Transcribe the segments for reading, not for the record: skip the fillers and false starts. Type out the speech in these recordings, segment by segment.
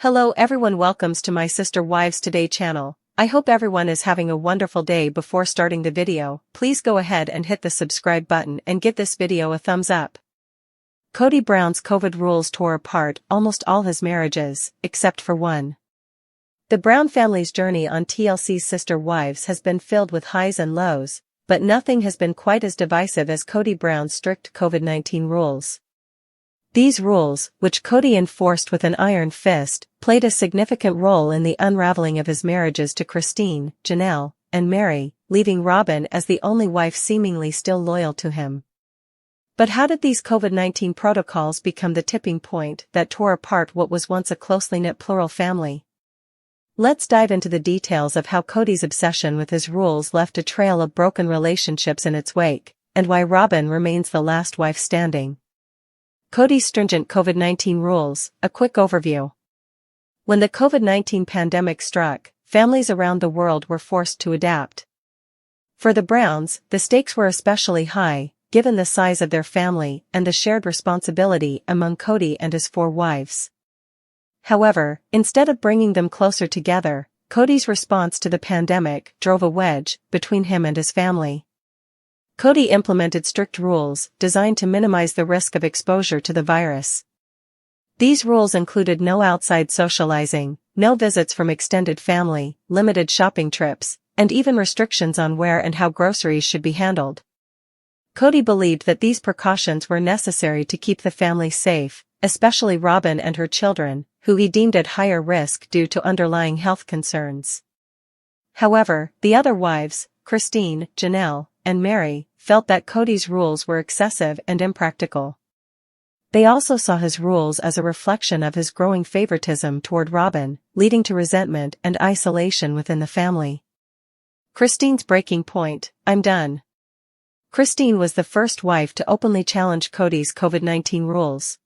Hello everyone, welcomes to my Sister Wives Today channel. I hope everyone is having a wonderful day. Before starting the video, please go ahead and hit the subscribe button and give this video a thumbs up. Kody Brown's COVID rules tore apart almost all his marriages, except for one. The Brown family's journey on TLC's Sister Wives has been filled with highs and lows, but nothing has been quite as divisive as Kody Brown's strict COVID-19 rules. These rules, which Kody enforced with an iron fist, played a significant role in the unraveling of his marriages to Christine, Janelle, and Mary, leaving Robin as the only wife seemingly still loyal to him. But how did these COVID-19 protocols become the tipping point that tore apart what was once a closely knit plural family? Let's dive into the details of how Kody's obsession with his rules left a trail of broken relationships in its wake, and why Robin remains the last wife standing. Kody's stringent COVID-19 rules, a quick overview. When the COVID-19 pandemic struck, families around the world were forced to adapt. For the Browns, the stakes were especially high, given the size of their family and the shared responsibility among Kody and his 4 wives. However, instead of bringing them closer together, Kody's response to the pandemic drove a wedge between him and his family. Kody implemented strict rules designed to minimize the risk of exposure to the virus. These rules included no outside socializing, no visits from extended family, limited shopping trips, and even restrictions on where and how groceries should be handled. Kody believed that these precautions were necessary to keep the family safe, especially Robin and her children, who he deemed at higher risk due to underlying health concerns. However, the other wives, Christine, Janelle, and Mary, felt that Kody's rules were excessive and impractical. They also saw his rules as a reflection of his growing favoritism toward Robin, leading to resentment and isolation within the family. Christine's breaking point: I'm done. Christine was the first wife to openly challenge Kody's COVID-19 rules.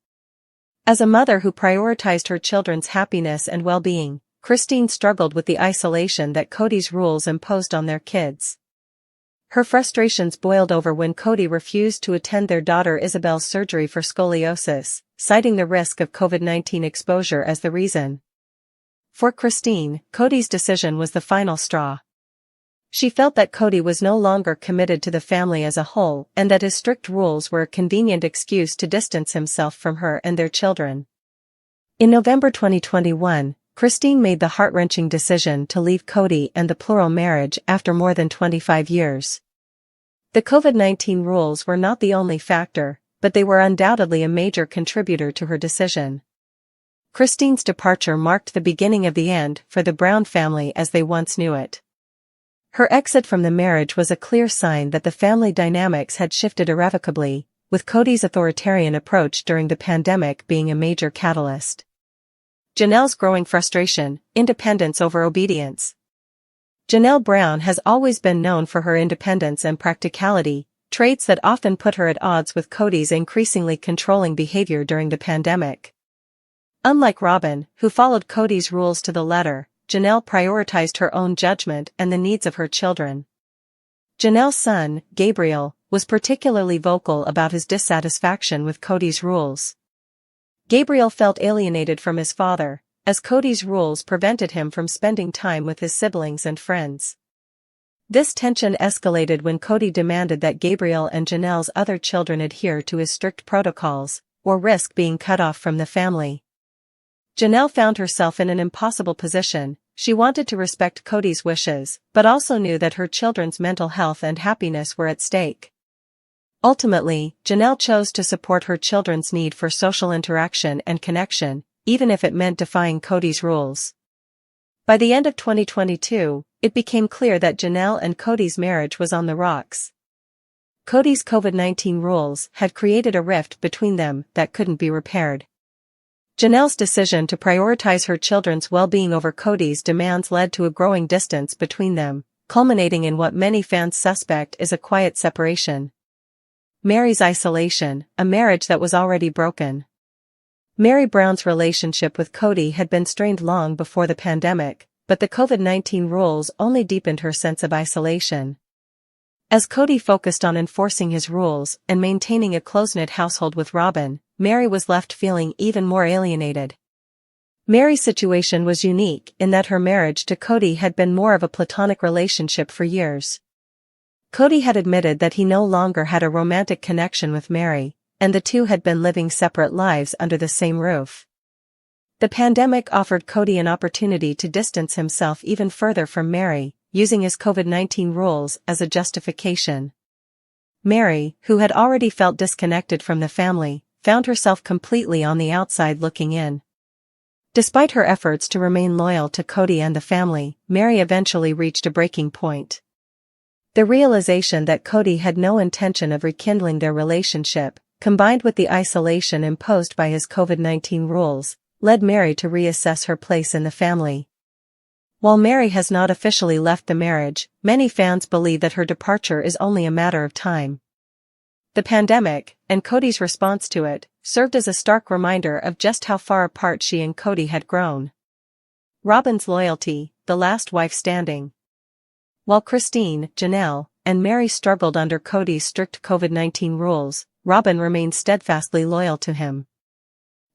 As a mother who prioritized her children's happiness and well-being, Christine struggled with the isolation that Kody's rules imposed on their kids. Her frustrations boiled over when Kody refused to attend their daughter Isabel's surgery for scoliosis, citing the risk of COVID-19 exposure as the reason. For Christine, Kody's decision was the final straw. She felt that Kody was no longer committed to the family as a whole and that his strict rules were a convenient excuse to distance himself from her and their children. In November 2021, Christine made the heart-wrenching decision to leave Kody and the plural marriage after more than 25 years. The COVID-19 rules were not the only factor, but they were undoubtedly a major contributor to her decision. Christine's departure marked the beginning of the end for the Brown family as they once knew it. Her exit from the marriage was a clear sign that the family dynamics had shifted irrevocably, with Kody's authoritarian approach during the pandemic being a major catalyst. Janelle's growing frustration: independence over obedience. Janelle Brown has always been known for her independence and practicality, traits that often put her at odds with Kody's increasingly controlling behavior during the pandemic. Unlike Robin, who followed Kody's rules to the letter, Janelle prioritized her own judgment and the needs of her children. Janelle's son, Gabriel, was particularly vocal about his dissatisfaction with Kody's rules. Gabriel felt alienated from his father, as Kody's rules prevented him from spending time with his siblings and friends. This tension escalated when Kody demanded that Gabriel and Janelle's other children adhere to his strict protocols, or risk being cut off from the family. Janelle found herself in an impossible position. She wanted to respect Kody's wishes, but also knew that her children's mental health and happiness were at stake. Ultimately, Janelle chose to support her children's need for social interaction and connection, even if it meant defying Kody's rules. By the end of 2022, it became clear that Janelle and Kody's marriage was on the rocks. Kody's COVID-19 rules had created a rift between them that couldn't be repaired. Janelle's decision to prioritize her children's well-being over Kody's demands led to a growing distance between them, culminating in what many fans suspect is a quiet separation. Mary's isolation: a marriage that was already broken. Mary Brown's relationship with Kody had been strained long before the pandemic, but the COVID-19 rules only deepened her sense of isolation. As Kody focused on enforcing his rules and maintaining a close-knit household with Robin, Mary was left feeling even more alienated. Mary's situation was unique in that her marriage to Kody had been more of a platonic relationship for years. Kody had admitted that he no longer had a romantic connection with Mary, and the two had been living separate lives under the same roof. The pandemic offered Kody an opportunity to distance himself even further from Mary, using his COVID-19 rules as a justification. Mary, who had already felt disconnected from the family, found herself completely on the outside looking in. Despite her efforts to remain loyal to Kody and the family, Mary eventually reached a breaking point. The realization that Kody had no intention of rekindling their relationship, combined with the isolation imposed by his COVID-19 rules, led Mary to reassess her place in the family. While Mary has not officially left the marriage, many fans believe that her departure is only a matter of time. The pandemic, and Kody's response to it, served as a stark reminder of just how far apart she and Kody had grown. Robyn's loyalty, the last wife standing. While Christine, Janelle, and Mary struggled under Kody's strict COVID-19 rules, Robyn remained steadfastly loyal to him.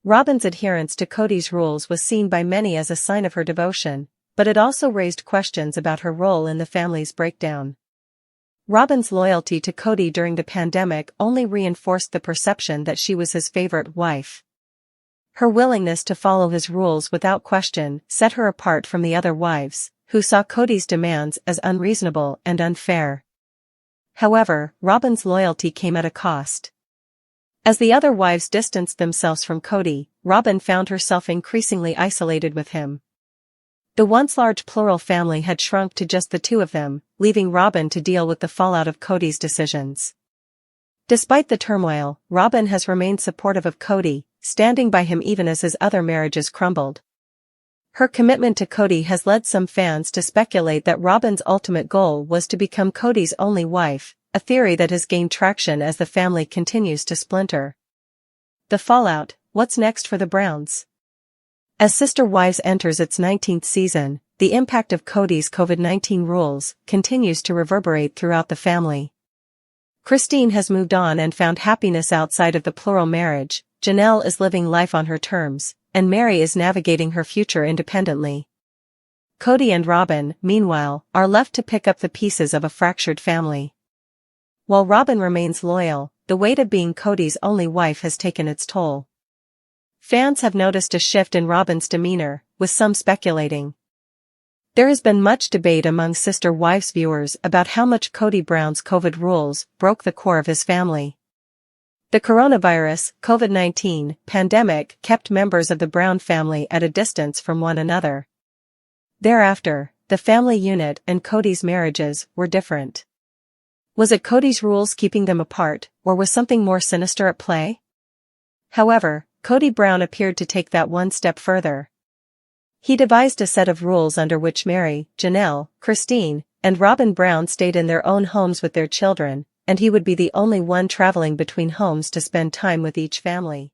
Robyn's adherence to Kody's rules was seen by many as a sign of her devotion, but it also raised questions about her role in the family's breakdown. Robyn's loyalty to Kody during the pandemic only reinforced the perception that she was his favorite wife. Her willingness to follow his rules without question set her apart from the other wives, who saw Kody's demands as unreasonable and unfair. However, Robyn's loyalty came at a cost. As the other wives distanced themselves from Kody, Robyn found herself increasingly isolated with him. The once large plural family had shrunk to just the two of them, leaving Robyn to deal with the fallout of Kody's decisions. Despite the turmoil, Robyn has remained supportive of Kody, standing by him even as his other marriages crumbled. Her commitment to Kody has led some fans to speculate that Robyn's ultimate goal was to become Kody's only wife, a theory that has gained traction as the family continues to splinter. The fallout: what's next for the Browns? As Sister Wives enters its 19th season, the impact of Kody's COVID-19 rules continues to reverberate throughout the family. Christine has moved on and found happiness outside of the plural marriage, Janelle is living life on her terms, and Mary is navigating her future independently. Kody and Robyn, meanwhile, are left to pick up the pieces of a fractured family. While Robyn remains loyal, the weight of being Kody's only wife has taken its toll. Fans have noticed a shift in Robyn's demeanor, with some speculating. There has been much debate among Sister Wives viewers about how much Kody Brown's COVID rules broke the core of his family. The coronavirus, COVID-19, pandemic kept members of the Brown family at a distance from one another. Thereafter, the family unit and Kody's marriages were different. Was it Kody's rules keeping them apart, or was something more sinister at play? However, Kody Brown appeared to take that one step further. He devised a set of rules under which Mary, Janelle, Christine, and Robyn Brown stayed in their own homes with their children, and he would be the only one traveling between homes to spend time with each family.